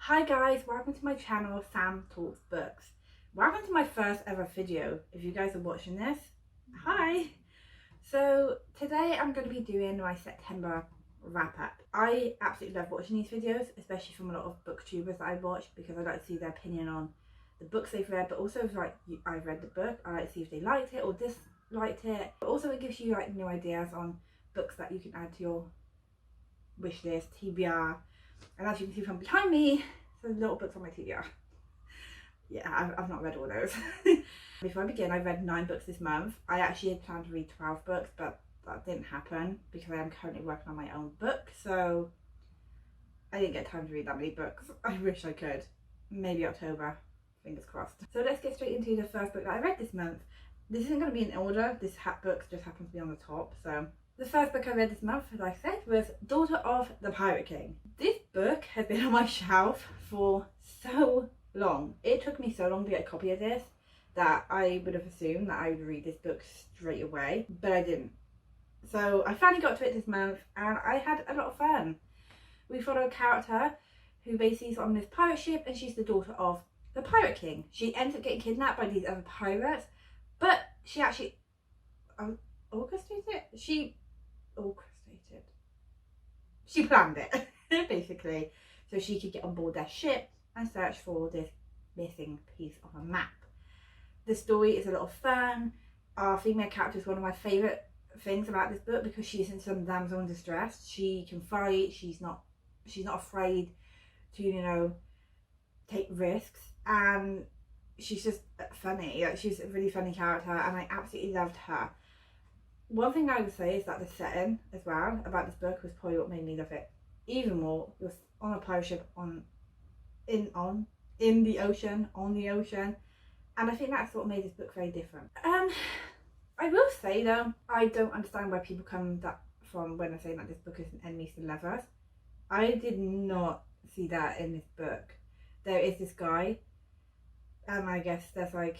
Hi guys, welcome to my channel, Sam Talks Books. Welcome to my first ever video. If you guys are watching this, hi! So today I'm going to be doing my September wrap up. I absolutely love watching these videos, especially from a lot of booktubers that I watch, because I like to see their opinion on the books they've read, but also if I've read the book, I like to see if they liked it or disliked it. But also it gives you like new ideas on books that you can add to your wish list, TBR. And as you can see from behind me, there's little books on my TBR. Yeah, I've not read all those. Before I begin, I read 9 books this month. I actually had planned to read 12 books, but that didn't happen because I am currently working on my own book. So I didn't get time to read that many books. I wish I could. Maybe October, fingers crossed. So let's get straight into the first book that I read this month. This isn't going to be in order. This book just happens to be on the top. So the first book I read this month, as I said, was Daughter of the Pirate King. This book has been on my shelf for so long. It took me so long to get a copy of this that I would have assumed that I would read this book straight away, but I didn't. So I finally got to it this month and I had a lot of fun. We follow a character who basically is on this pirate ship and she's the daughter of the Pirate King. She ends up getting kidnapped by these other pirates, but she actually She planned it, basically, so she could get on board their ship and search for this missing piece of a map. The story is a lot of fun. Our female character is one of my favourite things about this book because she isn't some damsel in distress. She can fight, she's not afraid to, you know, take risks, and she's just funny. Like, she's a really funny character and I absolutely loved her. One thing I would say is that the setting as well about this book was probably what made me love it even more. It was on a pirate ship in the ocean, and I think that's what made this book very different. I will say though, I don't understand where people come from when I say that this book is an enemies to lovers. I did not see that in this book. There is this guy, and I guess there's like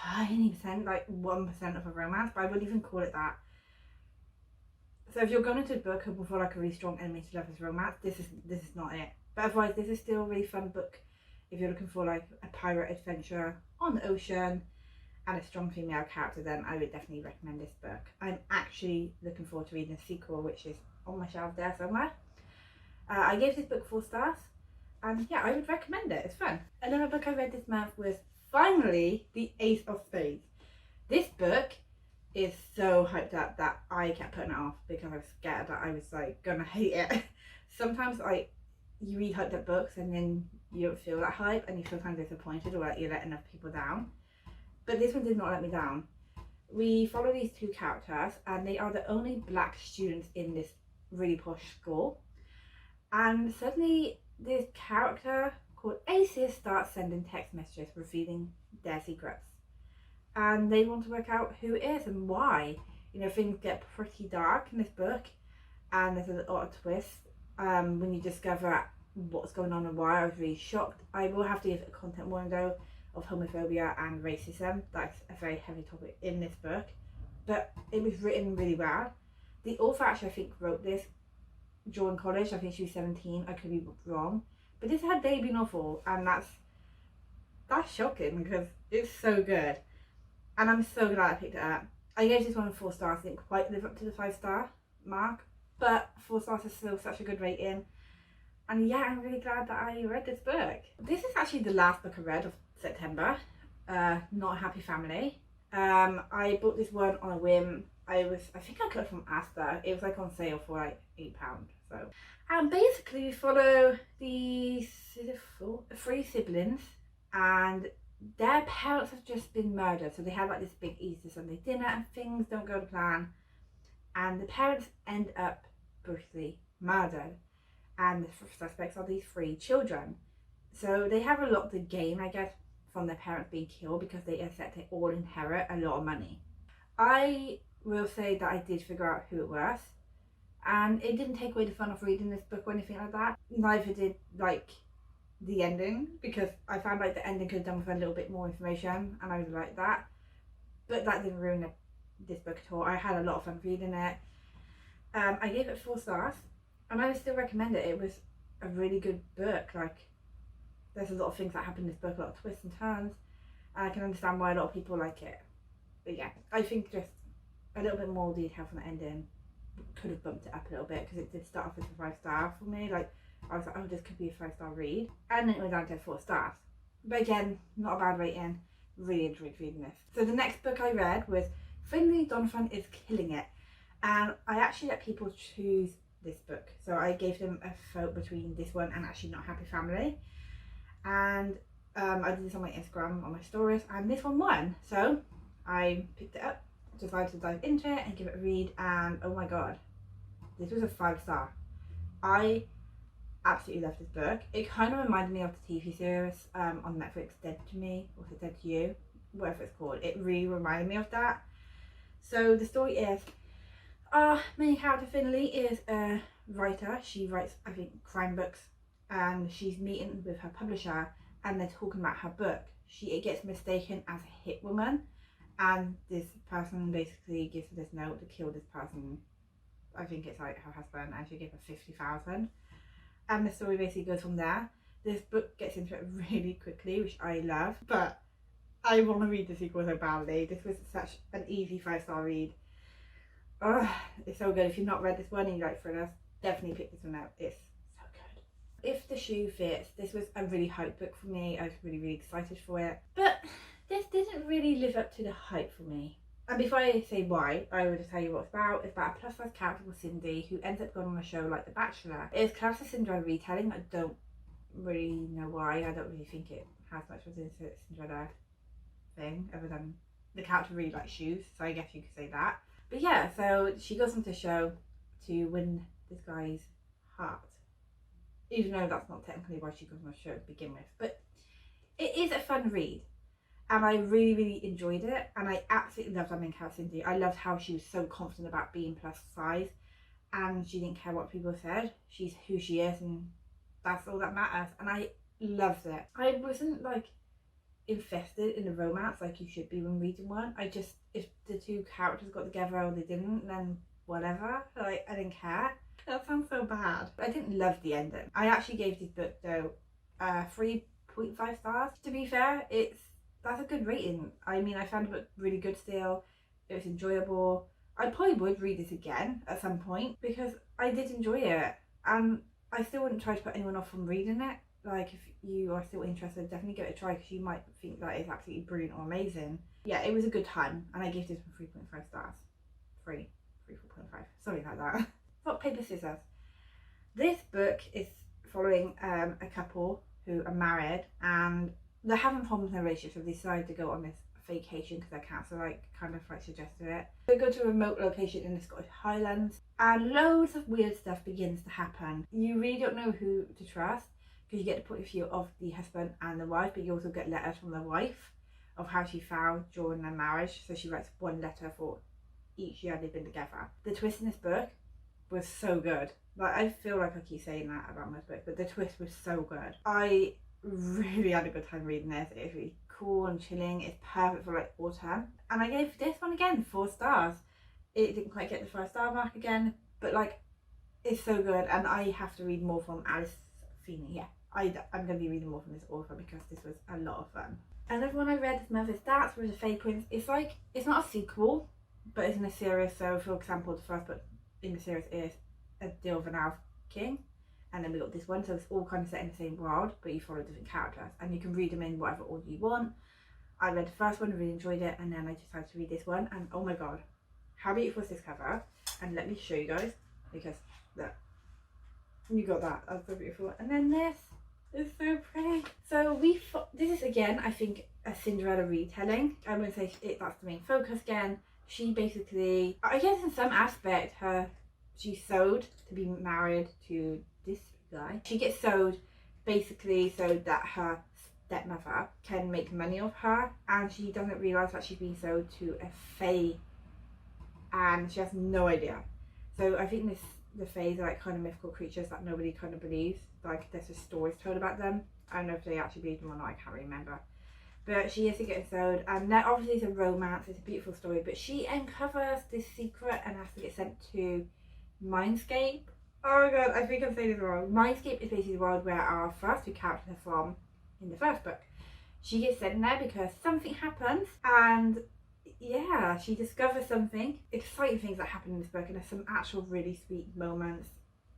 tiny percent, like 1% of a romance, but I wouldn't even call it that. So if you're going into a book hoping for like a really strong enemies to lovers romance, this is not it. But otherwise, this is still a really fun book if you're looking for like a pirate adventure on the ocean and a strong female character. Then I would definitely recommend this book. I'm actually looking forward to reading the sequel, which is on my shelf there somewhere. I gave this book 4 stars, and yeah, I would recommend it. It's fun. Another book I read this month was finally the Eighth of Spades. This book is so hyped up that I kept putting it off because I was scared that I was like gonna hate it. Sometimes you read hyped up books and then you don't feel that hype and you feel kind of disappointed or like you're letting other people down. But this one did not let me down. We follow these 2 characters and they are the only black students in this really posh school. And suddenly this character called Aces starts sending text messages revealing their secrets, and they want to work out who it is and why. You know, things get pretty dark in this book and there's a lot of twists when you discover what's going on and why. I was really shocked. I will have to give a content warning though of homophobia and racism. That's a very heavy topic in this book, but it was written really well. The author actually, I think, wrote this during college. I think she was 17, I could be wrong. But this is her debut novel, and that's shocking because it's so good. And I'm so glad I picked it up. I gave this one 4 stars. I didn't quite live up to the 5-star mark, but 4 stars is still such a good rating. And yeah, I'm really glad that I read this book. This is actually the last book I read of September. Not a Happy Family. I bought this one on a whim. I think I got it from Asda. It was like on sale for like £8. So, and basically we follow these 3 siblings, and their parents have just been murdered. So they have like this big Easter Sunday dinner and things don't go to plan, and the parents end up brutally murdered, and the suspects are these 3 children. So they have a lot to gain, I guess, from their parents being killed because they accept they all inherit a lot of money. I will say that I did figure out who it was, and it didn't take away the fun of reading this book or anything like that. Neither did like the ending, because I found like the ending could have done with a little bit more information and I really liked that, but that didn't ruin this book at all. I had a lot of fun reading it. I gave it 4 stars and I would still recommend it. It was a really good book. Like, there's a lot of things that happen in this book, a lot of twists and turns, and I can understand why a lot of people like it. But yeah, I think just a little bit more detail from the ending could have bumped it up a little bit, because it did start off as a 5-star for me. Like, I was like, oh, this could be a 5-star read, and then it went down to 4 stars. But again, not a bad rating. Really enjoyed reading this. So the next book I read was Finlay, Donovan is Killing It, and I actually let people choose this book. So I gave them a vote between this one and actually Not Happy Family, and I did this on my Instagram, on my stories, and this one won. So I picked it up, decided to dive into it and give it a read, and oh my god, this was a 5-star. I absolutely loved this book. It kind of reminded me of the TV series on Netflix, Dead to Me, or is it Dead to You, whatever it's called. It really reminded me of that. So the story is, our main character Finlay is a writer. She writes, I think, crime books, and she's meeting with her publisher, and they're talking about her book. It gets mistaken as a hit woman, and this person basically gives her this note to kill this person. I think it's like her husband, and she gives her 50,000. And the story basically goes from there. This book gets into it really quickly, which I love, but I want to read the sequel so badly. This was such an easy 5-star read. Oh, it's so good. If you've not read this one and you like thrillers, definitely pick this one out. It's so good. If the Shoe Fits, this was a really hype book for me. I was really excited for it, but this didn't really live up to the hype for me. And before I say why, I will just tell you what it's about. It's about a plus-size character called Cindy who ends up going on a show like The Bachelor. It's classed as Cinderella retelling. I don't really know why. I don't really think it has much of a Cinderella thing, other than the character really likes shoes, so I guess you could say that. But yeah, so she goes on the show to win this guy's heart, even though that's not technically why she goes on the show to begin with. But it is a fun read, and I really enjoyed it, and I absolutely loved our main character Cindy. I loved how she was so confident about being plus size, and she didn't care what people said. She's who she is, and that's all that matters, and I loved it. I wasn't like invested in the romance like you should be when reading one. I just, if the two characters got together or they didn't, then whatever. Like, I didn't care. That sounds so bad. I didn't love the ending. I actually gave this book though 3.5 stars. To be fair, that's a good rating. I mean, I found the book really good still. It was enjoyable. I probably would read this again at some point because I did enjoy it, and I still wouldn't try to put anyone off from reading it. Like, if you are still interested, definitely give it a try, because you might think that it's absolutely brilliant or amazing. Yeah, it was a good time, and I gave this one 3.5 stars. 4.5. Sorry about that. Rock, paper, scissors. This book is following a couple who are married, and they're having problems in their relationship, so they decided to go on this vacation because their cancer kind of suggested it. They go to a remote location in the Scottish Highlands, and loads of weird stuff begins to happen. You really don't know who to trust, because you get the point of view of the husband and the wife, but you also get letters from the wife of how she felt during their marriage. So she writes one letter for each year they've been together. The twist in this book was so good. Like, I feel like I keep saying that about most books, but the twist was so good. I really had a good time reading this. It's really cool and chilling. It's perfect for like autumn. And I gave this one again 4 stars. It didn't quite get the 5-star mark again, but like, it's so good, and I have to read more from Alice Finlay. Yeah, I'm going to be reading more from this author because this was a lot of fun. Another one I read is Mother's Stats with the Fey Prince. It's like, it's not a sequel, but it's in a series. So for example, the first book in the series is A Deal of an Elf King, and then we got this one, so it's all kind of set in the same world, but you follow different characters, and you can read them in whatever order you want. I read the first one, really enjoyed it, and then I decided to read this one, and oh my god, how beautiful is this cover? And let me show you guys, because look, you got that, that's so beautiful. And then this is so pretty. So this is again, I think, a Cinderella retelling. I'm going to say that's the main focus again. She basically, I guess in some aspect, she's sewed to be married to this guy. She gets sewed basically so that her stepmother can make money off her, and she doesn't realise that she's being sold to a fae, and she has no idea. So I think the faes are like kind of mythical creatures that nobody kind of believes. Like, there's just stories told about them. I don't know if they actually believe them or not, I can't remember. But she is to get sold, and that obviously is a romance, it's a beautiful story, but she uncovers this secret and has to get sent to Mindscape, Oh my god, I think I'm saying this wrong. Mindscape is basically the world where our first two characters are from in the first book. She gets sent there because something happens, and yeah, she discovers something. Exciting things that happen in this book, and there's some actual really sweet moments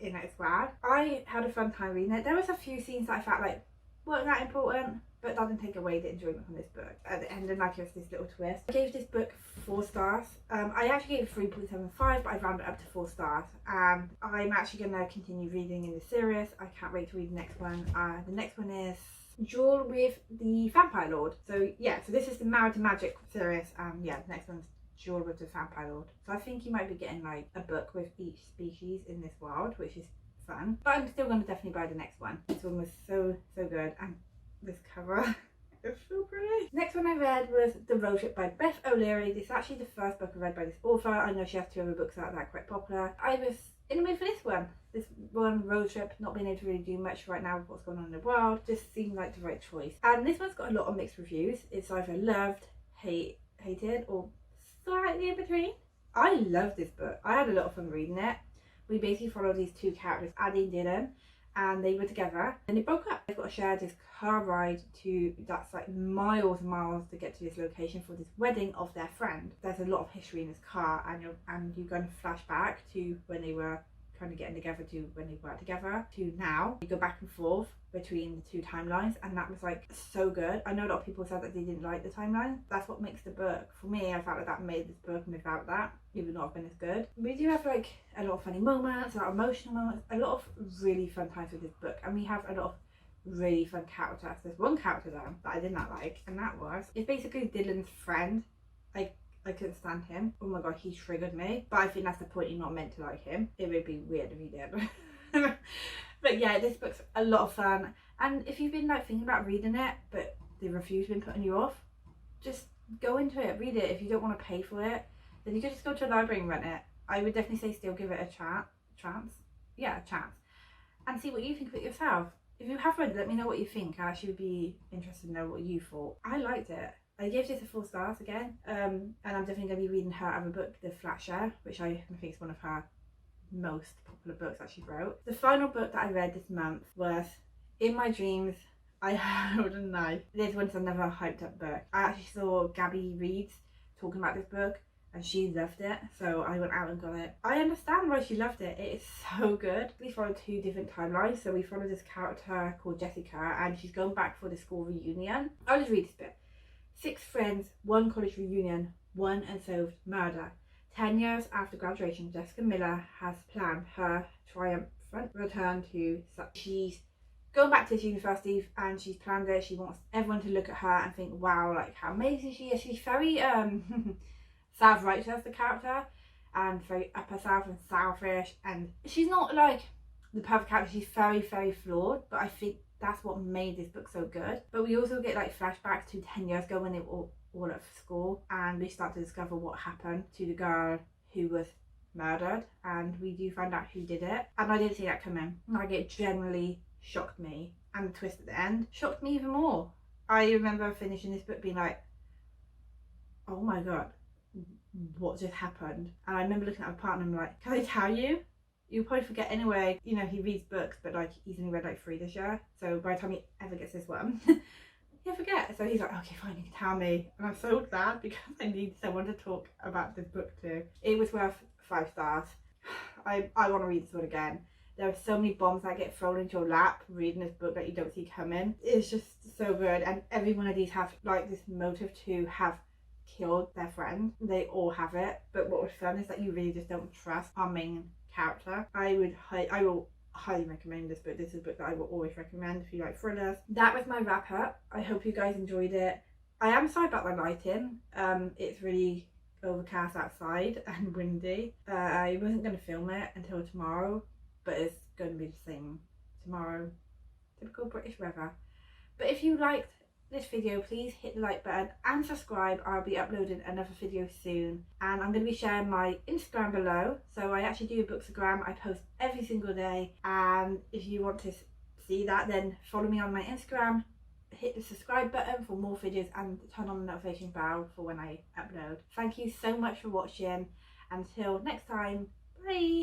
in it as well. I had a fun time reading it. There was a few scenes that I felt like weren't that important, but that didn't take away the enjoyment from this book. At the end, and like it was this little twist. I gave this book 4 stars. I actually gave it 3.75, but I rounded it up to 4 stars. And I'm actually going to continue reading in the series. I can't wait to read the next one. The next one is Duel with the Vampire Lord. So yeah, so this is the Married to Magic series, and yeah, the next one's Duel with the Vampire Lord. So I think you might be getting like a book with each species in this world, which is fun. But I'm still going to definitely buy the next one. This one was so good, and this cover is so pretty. Next one I read was The Road Trip by Beth O'Leary. This is actually the first book I read by this author. I know she has 2 other books out that are quite popular. I was in the mood for this one. This one, road trip, not being able to really do much right now with what's going on in the world, just seemed like the right choice. And this one's got a lot of mixed reviews. It's either loved, hated, or slightly in between. I love this book. I had a lot of fun reading it. We basically followed these 2 characters, Addie and Dylan, and they were together and they broke up. They've got to share this car ride to, that's like miles and miles to get to this location for this wedding of their friend. There's a lot of history in this car, and you're going to flash back to when they were kind of getting together to when they weren't together to now. You go back and forth between the 2 timelines, and that was like so good. I know a lot of people said that they didn't like the timeline. That's what makes the book, for me, I felt like that made this book, and without that it would not have been as good. We do have like a lot of funny moments, a lot of emotional moments, a lot of really fun times with this book, and we have a lot of really fun characters. There's one character though that I did not like, and that was, it's basically Dylan's friend. I couldn't stand him. Oh my god, he triggered me. But I think that's the point, you're not meant to like him. It would be weird if you did. But yeah, this book's a lot of fun. And if you've been like thinking about reading it, but the review's been putting you off, just go into it, read it. If you don't want to pay for it, then you can just go to a library and rent it. I would definitely say still give it a chance. Yeah, a chance. And see what you think of it yourself. If you have read it, let me know what you think. I actually would be interested to know what you thought. I liked it. I gave this a 4 stars again, and I'm definitely going to be reading her other book, The Flatshare, which I think is one of her most popular books that she wrote. The final book that I read this month was In My Dreams, I Held a Knife. This one's another hyped up book. I actually saw Gabby Reeds talking about this book, and she loved it, so I went out and got it. I understand why she loved it. It is so good. We followed 2 different timelines. So we followed this character called Jessica, and she's going back for the school reunion. I'll just read this bit. 6 friends, 1 college reunion, 1 unsolved murder. 10 years after graduation, Jessica Miller has planned her triumphant return to... She's going back to this university, and she's planned it. She wants everyone to look at her and think, wow, like how amazing she is. She's very self-righteous, the character, and very up herself and selfish, and she's not like the perfect character. She's very flawed, but I think that's what made this book so good. But we also get like flashbacks to 10 years ago when they were all at school, and we start to discover what happened to the girl who was murdered, and we do find out who did it. And I didn't see that coming. Like, it generally shocked me, and the twist at the end shocked me even more. I remember finishing this book being like, oh my god, what just happened? And I remember looking at my partner and I'm like, can I tell you? You'll probably forget anyway. You know, he reads books, but like he's only read like 3 this year, so by the time he ever gets this one he'll forget. So he's like, okay fine, you can tell me. And I'm so glad, because I need someone to talk about this book to. It was worth 5 stars. I want to read this one again. There are so many bombs that get thrown into your lap reading this book that you don't see coming. It's just so good, and every one of these have like this motive to have killed their friend. They all have it, but what was fun is that you really just don't trust our main character. I will highly recommend this book. This is a book that I will always recommend if you like thrillers. That was my wrap up. I hope you guys enjoyed it. I am sorry about the lighting. It's really overcast outside and windy. I wasn't going to film it until tomorrow, but it's going to be the same tomorrow. Typical British weather. But if you liked this video, please hit the like button and subscribe. I'll be uploading another video soon, and I'm going to be sharing my Instagram below. So I actually do a bookstagram. I post every single day, and if you want to see that, then follow me on my Instagram, hit the subscribe button for more videos, and turn on the notification bell for when I upload. Thank you so much for watching. Until next time, bye.